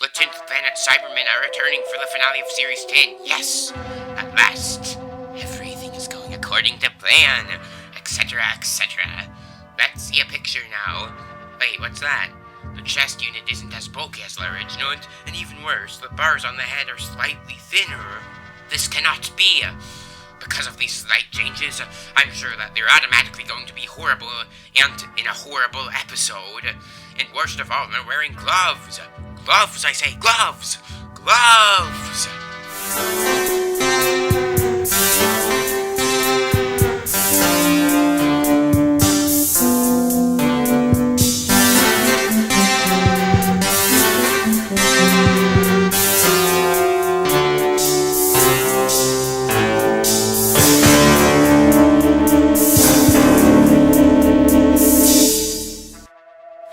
The 10th Planet Cybermen are returning for the finale of Series 10. Yes! At last. Everything is going according to plan. Etc., etc. Let's see a picture now. Wait, what's that? The chest unit isn't as bulky as the original, and even worse, the bars on the head are slightly thinner. This cannot be. Because of these slight changes, I'm sure that they're automatically going to be horrible, and in a horrible episode. And worst of all, they're wearing gloves. Gloves, I say, gloves! Gloves!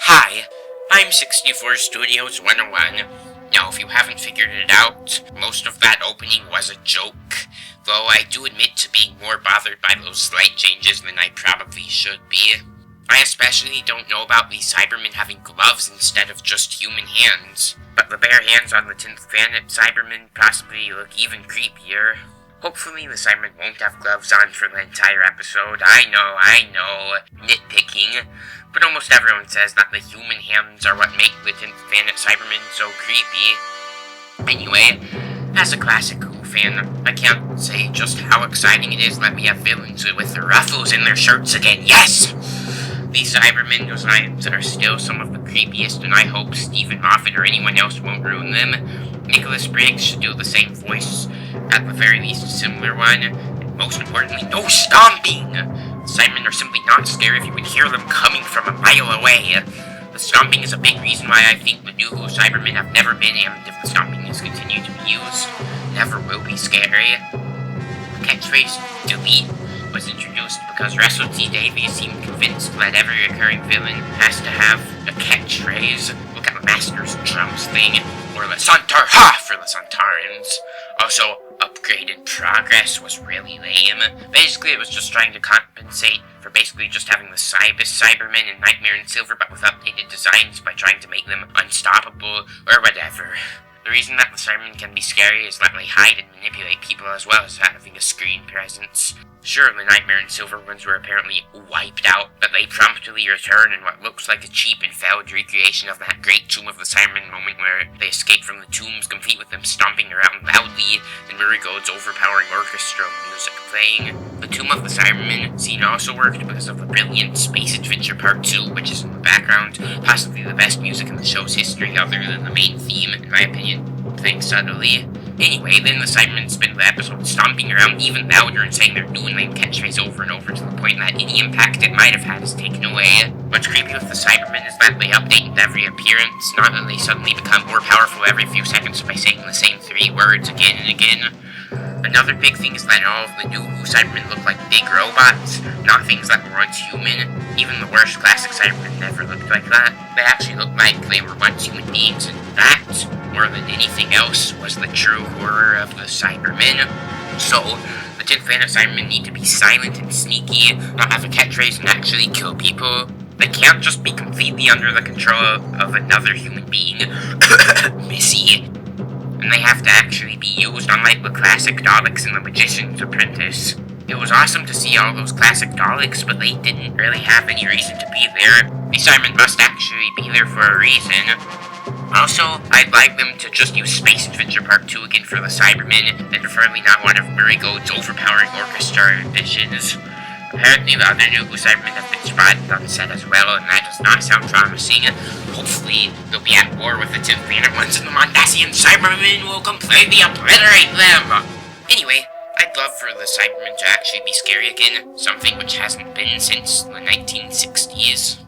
Hi, I'm 64 Studios 101. Now, if you haven't figured it out, most of that opening was a joke, though I do admit to being more bothered by those slight changes than I probably should be. I especially don't know about these Cybermen having gloves instead of just human hands, but the bare hands on the 10th Planet Cybermen possibly look even creepier. Hopefully the Cybermen won't have gloves on for the entire episode. I know, nitpicking. But almost everyone says that the human hands are what make the 10th Planet Cybermen so creepy. Anyway, as a classic Who fan, I can't say just how exciting it is that we have villains with the ruffles in their shirts again. Yes! These Cybermen designs are still some of the creepiest, and I hope Stephen Moffat or anyone else won't ruin them. Nicholas Briggs should do the same voice, at the very least a similar one, and most importantly, no stomping! The Cybermen are simply not scary if you can hear them coming from a mile away. The stomping is a big reason why I think the new Who Cybermen have never been, and if the stomping is continued to be used, never will be scary. The catchphrase, delete, was introduced because Russell T Davies seemed convinced that every recurring villain has to have a catchphrase. Look at the Master's Drums thing, or the Centaur Ha for the Centaurans. Also, Upgrade in Progress was really lame. Basically, it was just trying to compensate for basically just having the Cybermen and Nightmare and Silver, but with updated designs by trying to make them unstoppable, or whatever. The reason that the Cybermen can be scary is that they hide and manipulate people as well as having a screen presence. Sure, the Nightmare and Silver ones were apparently wiped out, but they promptly return in what looks like a cheap and failed recreation of that great Tomb of the Cybermen moment where they escape from the tombs, complete with them stomping around loudly, and Marigold's overpowering orchestra music playing. The Tomb of the Cybermen scene also worked because of the brilliant Space Adventure Part 2, which is in the background, possibly the best music in the show's history other than the main theme, in my opinion, playing subtly. Anyway, then the Cybermen spend the episode stomping around even louder and saying their new and lame catchphrase over and over to the point that any impact it might have had is taken away. What's creepy with the Cybermen is that they update in every appearance, not that they suddenly become more powerful every few seconds by saying the same 3 words again and again. Another big thing is that all of the new Who Cybermen look like big robots, not things that were once human. Even the worst classic Cybermen never looked like that. They actually looked like they were once human beings, and that, more than anything else, was the true horror of the Cybermen. So, the 10th Planet Cybermen need to be silent and sneaky, not have a catchphrase and actually kill people. They can't just be completely under the control of another human being. Missy. And they have to actually be used, unlike the classic Daleks in The Magician's Apprentice. It was awesome to see all those classic Daleks, but they didn't really have any reason to be there. These Cybermen must actually be there for a reason. Also, I'd like them to just use Space Adventure Part 2 again for the Cybermen, and preferably not one of Marigold's overpowering orchestra editions. Apparently the other new Who Cybermen have been spotted on set as well, and that does not sound promising. Hopefully, they'll be at war with the 10th Planet ones, and the Mondasian Cybermen will completely obliterate them! Anyway, I'd love for the Cybermen to actually be scary again, something which hasn't been since the 1960s.